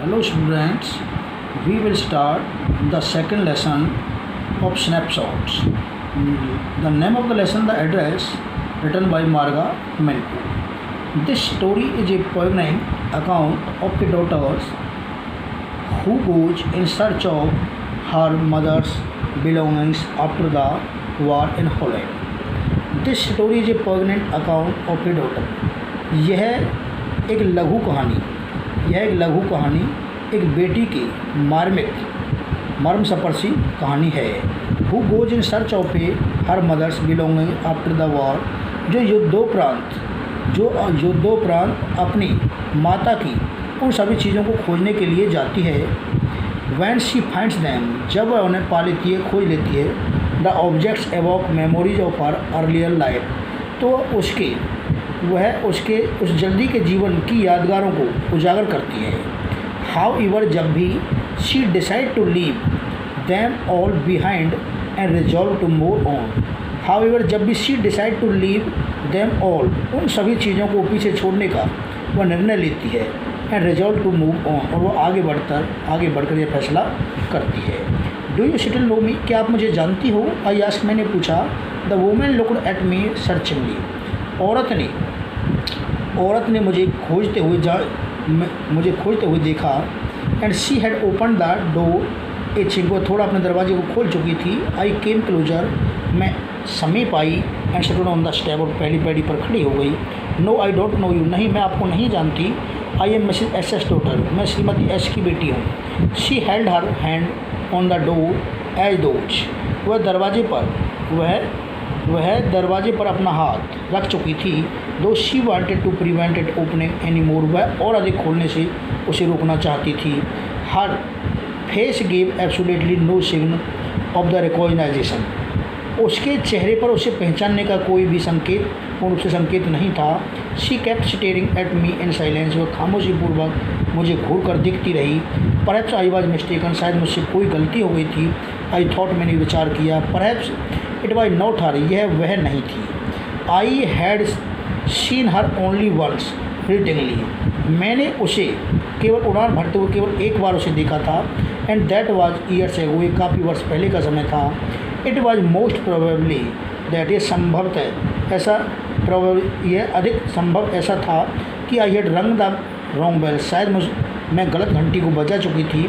Hello students, we will start the second lesson of snapshots. The name of the lesson, the address, written by Marga Mintu. This story is a poignant account of a daughter who goes in search of her mother's belongings after the war in Holland. This story is a poignant account of a daughter. यह एक लघु कहानी एक बेटी की मर्मस्पर्शी कहानी है। Who goes in search of a her mother's belonging after the war, जो युद्धोपरांत अपनी माता की उन सभी चीज़ों को खोजने के लिए जाती है। वैन शी फाइंड्स दैम, जब वह उन्हें पा लेती है, खोज लेती है। The objects evoke memories of her earlier life, तो वह उसके उस जल्दी के जीवन की यादगारों को उजागर करती है। हाउ एवर, जब भी she decide to leave them all behind and resolve to move on. However, जब भी she decide to leave them all, उन सभी चीज़ों को पीछे छोड़ने का वह निर्णय लेती है। And resolve to move on, और वह आगे बढ़कर यह फैसला करती है। Do you still know me, क्या आप मुझे जानती हो? आई आस्क्ड, मैंने पूछा। The woman looked at me searchingly, औरत ने मुझे खोजते हुए देखा। And she had open the door a chink, वो थोड़ा अपने दरवाजे को खोल चुकी थी। आई केम क्लोजर, मैं समीप आई। And stood on the step, और पहली पैड़ी पर खड़ी हो गई। No I don't know you, नहीं मैं आपको नहीं जानती। I am Mrs S S daughter, मैं श्रीमती एस की बेटी हूँ। She held her hand on the door as though, वह दरवाजे पर अपना हाथ रख चुकी थी। Though she wanted to prevent it opening any more, वह और अधिक खोलने से उसे रोकना चाहती थी। Her face give absolutely no sign of the recognisation, उसके चेहरे पर उसे पहचानने का कोई भी पूर्ण रूप से संकेत नहीं था। She kept staring at me in silence, वह खामोशी पूर्वक मुझे घूर कर दिखती रही। परहैप्स आई वॉज मिस्टेकन, शायद मुझसे कोई गलती हो गई थी। आई थॉट, मैंने विचार किया। Perhaps it was not her, यह वह नहीं थी। I had seen her only once fleetingly, मैंने उसे केवल उड़ान भरते हुए केवल एक बार उसे देखा था। And that was years ago, ये काफ़ी वर्ष पहले का समय था। It was most probably that, ये संभवतः ऐसा यह अधिक संभव ऐसा था कि आई हैड रंग द रॉन्ग बेल, शायद मैं गलत घंटी को बजा चुकी थी।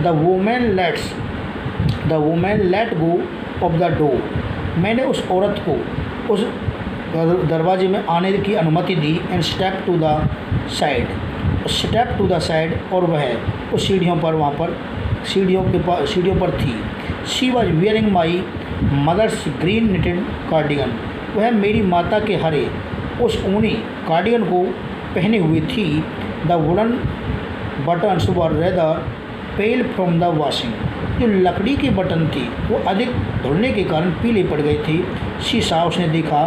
The women let go of the door, मैंने उस औरत को उस दरवाजे में आने की अनुमति दी। And step to the side, और वह उस सीढ़ियों पर थी। She was wearing my mother's green knitted cardigan, वह मेरी माता के हरे उस ऊनी कार्डिगन को पहने हुए थी। The wooden buttons were rather pale from the washing, जो लकड़ी के बटन थी वो अधिक धुलने के कारण पीले पड़ गए थे। शीशा, उसने देखा।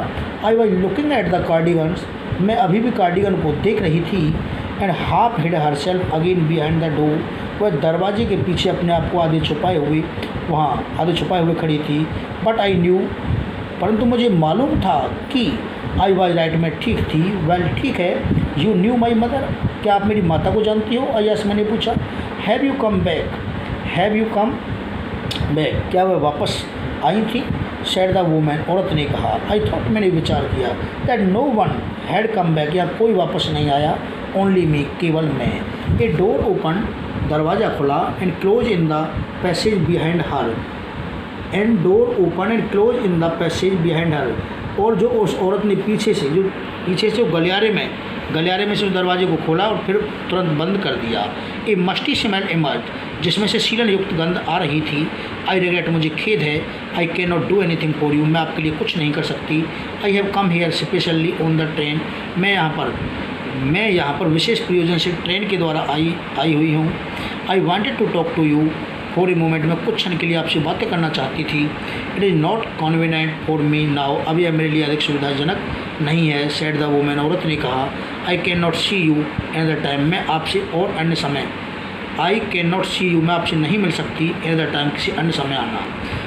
I was looking at the cardigans, मैं अभी भी कार्डिगन को देख रही थी। And half hid herself again behind the door, वह दरवाजे के पीछे अपने आप को आधे छुपाए हुए खड़ी थी। बट आई न्यू, परंतु मुझे मालूम था कि आई वॉज राइट, मैं ठीक थी। वेल, ठीक है। यू न्यू माई मदर, क्या आप मेरी माता को जानती हो? यस, मैंने पूछा। हैव यू कम बैक, क्या वह वापस आई थी? सेड द वुमन, औरत ने कहा। आई थॉट, मैंने विचार किया। That no one had come back, या कोई वापस नहीं आया। ओनली मी, केवल मैं। ए डोर ओपन, दरवाज़ा खुला। And close in the passage behind her, and door open and close in the passage behind her, और जो उस औरत ने पीछे से गलियारे में से उस दरवाजे को खोला और फिर तुरंत बंद कर दिया। ए मस्टी स्मेल इमर्ज, जिसमें से सीलन युक्त गंध आ रही थी। आई रिग्रेट, मुझे खेद है। आई can not do anything for you, मैं आपके लिए कुछ नहीं कर सकती। I have come here specially on the train, मैं यहाँ पर विशेष प्रयोजन से ट्रेन के द्वारा आई हुई हूँ। I wanted to talk to you for a moment, मैं कुछ क्षण के लिए आपसे बातें करना चाहती थी। It is not convenient for me now, अभी यह मेरे लिए अधिक सुविधाजनक नहीं है। सेड द वुमन, औरत ने कहा। I can not see you another time, मैं आपसे और अन्य समय I can not see you, मैं आपसे नहीं मिल सकती। एन द टाइम, किसी अन्य समय आना।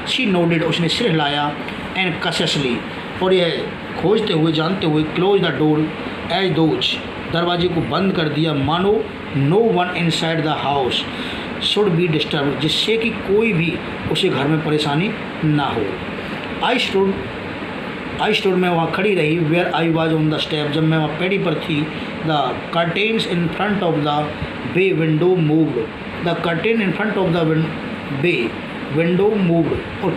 शी नोडेड, उसने सिर हिलाया। एंड कशसली, और यह खोजते हुए जानते हुए, close the door as those, दरवाजे को बंद कर दिया, मानो no one inside the house should be disturb, जिससे कि कोई भी उसे घर में परेशानी ना हो। आई स्टूड मैं वहाँ खड़ी रही। Where I was on the step, जब मैं वहाँ पैड़ी पर थी। The curtains in front of the bay window moved, the curtain in front of the bay window moved, और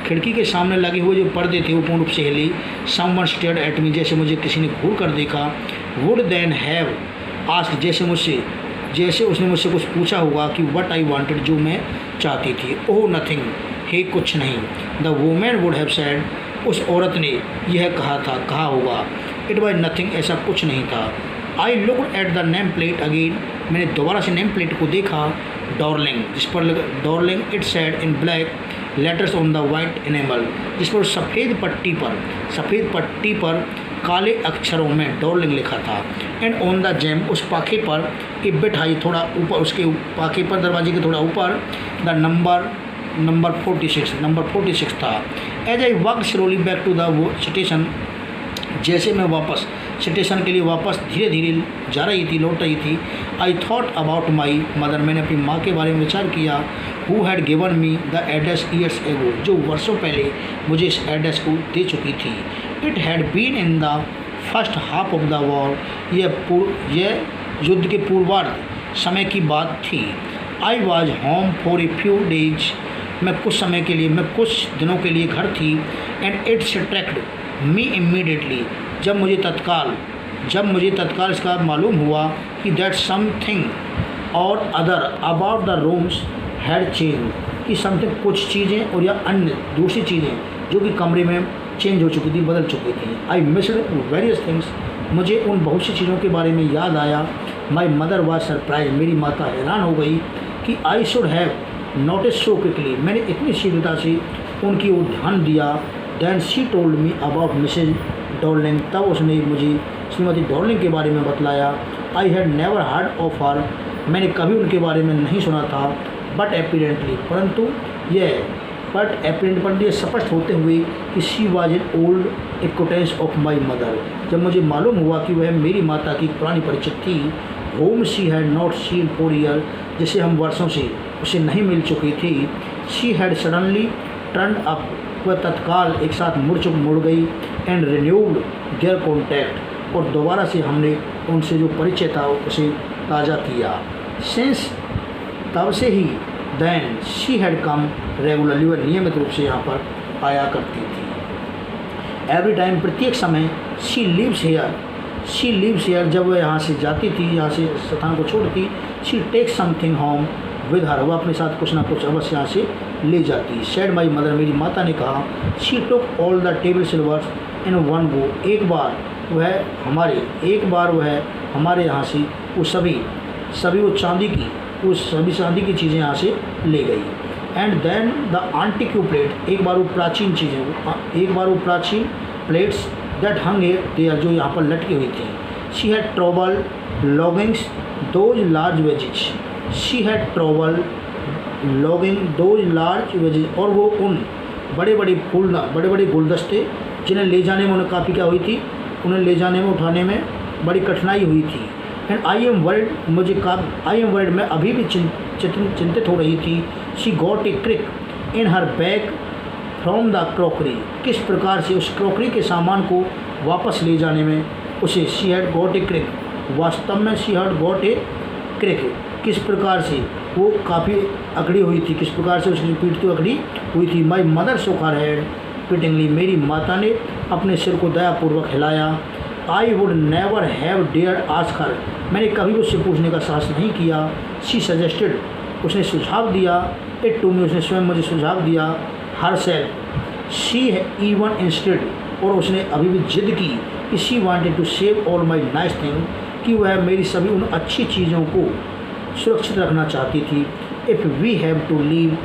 खिड़की के सामने लगे हुए जो पर्दे थे वो पूर्ण रूप से हिले। समवन स्टेयर्ड एट मी, जैसे मुझे किसी ने घूर कर देखा। वुड देन हैव आस्क्ड, जैसे उसने मुझसे कुछ पूछा होगा कि व्हाट आई वांटेड, जो मैं चाहती थी। ओह नथिंग, हे कुछ नहीं। The women would have said, उस औरत ने यह कहा होगा। इट वाज नथिंग, ऐसा कुछ नहीं था। I looked at the name plate again, मैंने दोबारा से नेम प्लेट को देखा। डॉर्लिंग, जिस पर Darling it said in black letters on the white enamel, जिस पर सफ़ेद पट्टी पर काले अक्षरों में डॉर्लिंग लिखा था। एंड ऑन द जैम, उस पाखे पर एक बिठाई थोड़ा ऊपर, उसके पाखे पर दरवाजे के थोड़ा ऊपर द नंबर 46 था। As I walk slowly back to the station, जैसे मैं वापस स्टेशन के लिए वापस धीरे धीरे लौट रही थी। I thought about my mother, मैंने अपनी माँ के बारे में विचार किया। Who had given me the address years ago, जो वर्षों पहले मुझे इस एड्रेस को दे चुकी थी। It had been in the first half of the war, यह युद्ध के पूर्वार्ध समय की बात थी। I was home for a few days, मैं कुछ दिनों के लिए घर थी। And it struck me immediately, जब मुझे तत्काल इसका मालूम हुआ कि that something or other about the rooms had change, कि समथिंग कुछ चीज़ें और या अन्य दूसरी चीज़ें जो कि कमरे में चेंज हो चुकी थी, बदल चुकी थी। आई मिस्ड वेरियस थिंग्स, मुझे उन बहुत सी चीज़ों के बारे में याद आया। माई मदर वाज सरप्राइज, मेरी माता हैरान हो गई कि I should have notice so quickly, मैंने इतनी शीघ्रता से उनकी ओर ध्यान दिया। Then she told me about Mrs Darling, तब उसने मुझे श्रीमती डॉर्लिंग के बारे में बतलाया। I had never heard of her, मैंने कभी उनके बारे में नहीं सुना था। बट एपिडेंटली, परंतु यह स्पष्ट होते हुए कि she was an old acquaintance of my mother, जब मुझे मालूम हुआ कि वह मेरी माता की पुरानी परिचित थी। Home she had not seen for year, जिसे हम वर्षों से उसे नहीं मिल चुकी थी। She had suddenly turn up, वह तत्काल एक साथ मुड़ गई। एंड रिन्यूड देयर कॉन्टैक्ट, और दोबारा से हमने उनसे जो परिचय था उसे ताज़ा किया। सिंस, तब से ही। Then she had come regularly, वह नियमित रूप से यहाँ पर आया करती थी। एवरी टाइम, प्रत्येक समय। शी लिव्स हेयर, जब वह यहाँ से जाती थी, यहाँ से स्थान को छोड़ती। She take something home with her, वह अपने साथ कुछ ना कुछ अवश्य यहाँ से ले जाती। सेड माई मदर, मेरी माता ने कहा। She took all the table silvers in one go, एक बार वह हमारे यहाँ से वो सभी चांदी की चीज़ें यहाँ से ले गई। एंड देन द आंटिक्यू प्लेट, एक बार वो प्राचीन प्लेट्स दैट हंग देयर, जो यहाँ पर लटकी हुई थी। She had trouble lugging those large wedges, और वो उन बड़े बड़े गुलदस्ते जिन्हें ले जाने में उन्हें काफ़ी क्या हुई थी, उन्हें ले जाने में उठाने में बड़ी कठिनाई हुई थी। एंड आई एम वर्ड, मैं अभी भी चिंतित हो रही थी। She got a crick in her bag from the crockery, किस प्रकार से उस क्रॉकरी के सामान को वापस ले जाने में उसे शी हैड गॉट ए क्रिक, वास्तव में शी हैड गॉट ए क्रिक, किस प्रकार से वो काफ़ी अकड़ी हुई थी, किस प्रकार से उसकी पीठ तो अकड़ी हुई थी। माई मदर शोक हर हेड पिटिंगली, मेरी माता ने अपने सिर को दयापूर्वक हिलाया। I would never have dare ask her, मैंने कभी उससे पूछने का साहस नहीं किया। शी सजेस्टेड, उसने सुझाव दिया। इट टू मी, उसने स्वयं मुझे सुझाव दिया। Herself, she even insisted, और उसने अभी भी जिद की कि she wanted to save all my nice thing, कि वह मेरी सभी उन अच्छी चीज़ों को सुरक्षित रखना चाहती थी। If we have to leave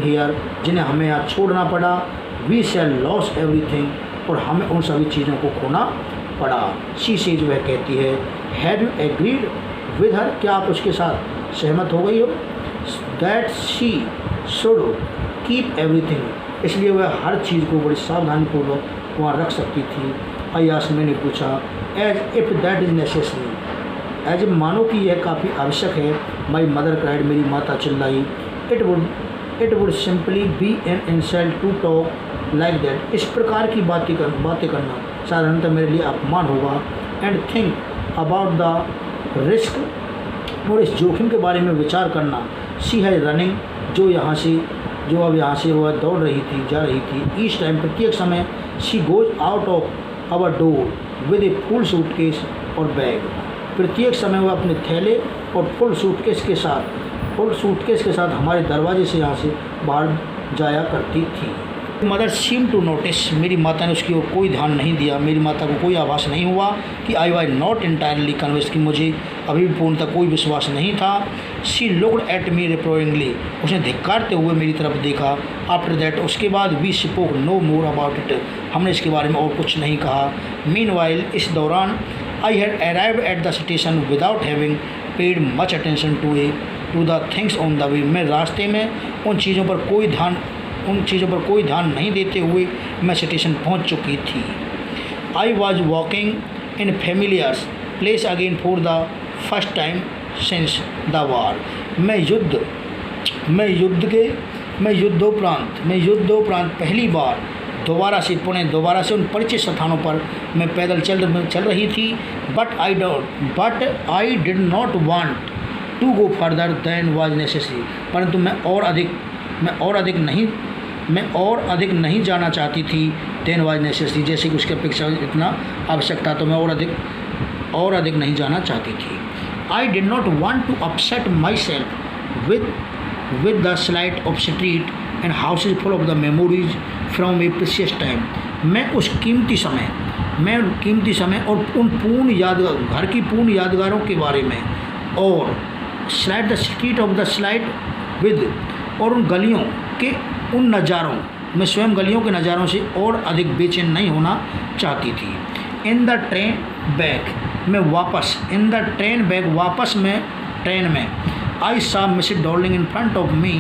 here, जिन्हें हमें यहाँ छोड़ना पड़ा। वी शैल लॉस एवरीथिंग, और हमें उन सभी चीज़ों को खोना पड़ा। शी सेज, वह कहती है। Have you agreed with her, क्या आप उसके साथ सहमत हो गई हो। That she should keep everything, इसलिए वह हर चीज़ को बड़ी सावधानीपूर्वक वहाँ रख सकती थी। अयास, मैंने पूछा। As if that is necessary, as मानो कि यह काफ़ी आवश्यक है। माई मदर क्राइड, मेरी माता चिल्लाई। It would simply be an insult to talk like that, इस प्रकार की बातें करना साधारणतः मेरे लिए अपमान होगा। And think about the risk, और इस जोखिम के बारे में विचार करना। सी है रनिंग, जो अब यहाँ से वह दौड़ रही थी, जा रही थी। ईच टाइम, प्रत्येक समय। She goes out of our door with a full suitcase or bag, प्रत्येक समय वह अपने थैले और फुल सूटकेस के साथ हमारे दरवाजे से यहाँ से बाहर जाया करती थी। मदर सीम टू नोटिस, मेरी माता ने उसकी ओर कोई ध्यान नहीं दिया। मेरी माता को कोई आभास नहीं हुआ कि I was not entirely convinced, कि मुझे अभी भी पूर्णतः कोई विश्वास नहीं था। शी लुक्ड एट मी रिप्रोविंगली, उसने धिक्कारते हुए मेरी तरफ देखा। आफ्टर दैट, उसके बाद we spoke no more about it, हमने इसके बारे में और कुछ नहीं कहा। मीनवाइल, इस दौरान I had arrived at the station without having paid much attention to the things on the way, मैं रास्ते में उन चीज़ों पर कोई ध्यान नहीं देते हुए मैं स्टेशन पहुंच चुकी थी। I was walking in familiars place again for the first time since the war, मैं युद्धोपरांत पहली बार दोबारा से उन परिचित स्थानों पर मैं पैदल चल रही थी। But I did not want to go further than was necessary, परंतु मैं और अधिक नहीं जाना चाहती थी। देन वाज नेसेसरी, जैसे कि उसकी अपेक्षा इतना आवश्यक था, तो मैं और अधिक नहीं जाना चाहती थी। I did not want to upset myself with the slight of street and houses full of the memories from a precious time, मैं कीमती समय और उन घर की पूर्ण यादगारों के बारे में, और slide the street of the slide with, और उन नज़ारों, मैं स्वयं गलियों के नज़ारों से और अधिक बेचैन नहीं होना चाहती थी। इन द ट्रेन बैग, वापस में ट्रेन में। I saw Mrs Darling in front of me,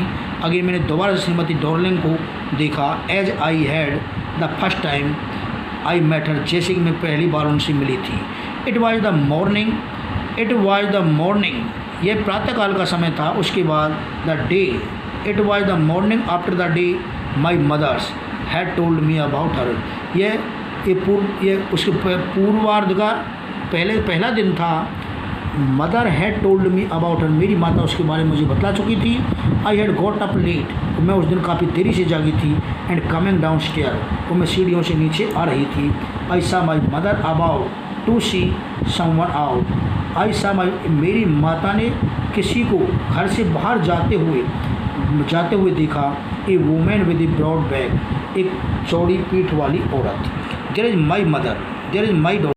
अगर मैंने दोबारा से श्रीमती डॉर्लिंग को देखा। As I had the first time I met her, जैसे कि मैं पहली बार उनसे मिली थी। इट वॉज द मॉर्निंग, यह प्रातःकाल का समय था। उसके बाद the day, it was the morning after the day my mothers had told me about her, यह उसके पूर्वार्ध का पहला दिन था। Mother had told me about her, मेरी माता उसके बारे में मुझे बतला चुकी थी। I had got up late, मैं उस दिन काफ़ी देरी से जागी थी। एंड कमिंग डाउन स्टेयर, और मैं सीढ़ियों से नीचे आ रही थी। I saw my mother about to see someone out, I saw my, मेरी माता ने किसी को घर से बाहर जाते हुए देखा। A women with a broad bag, एक चौड़ी पीठ वाली औरत। There is my mother, there is my daughter.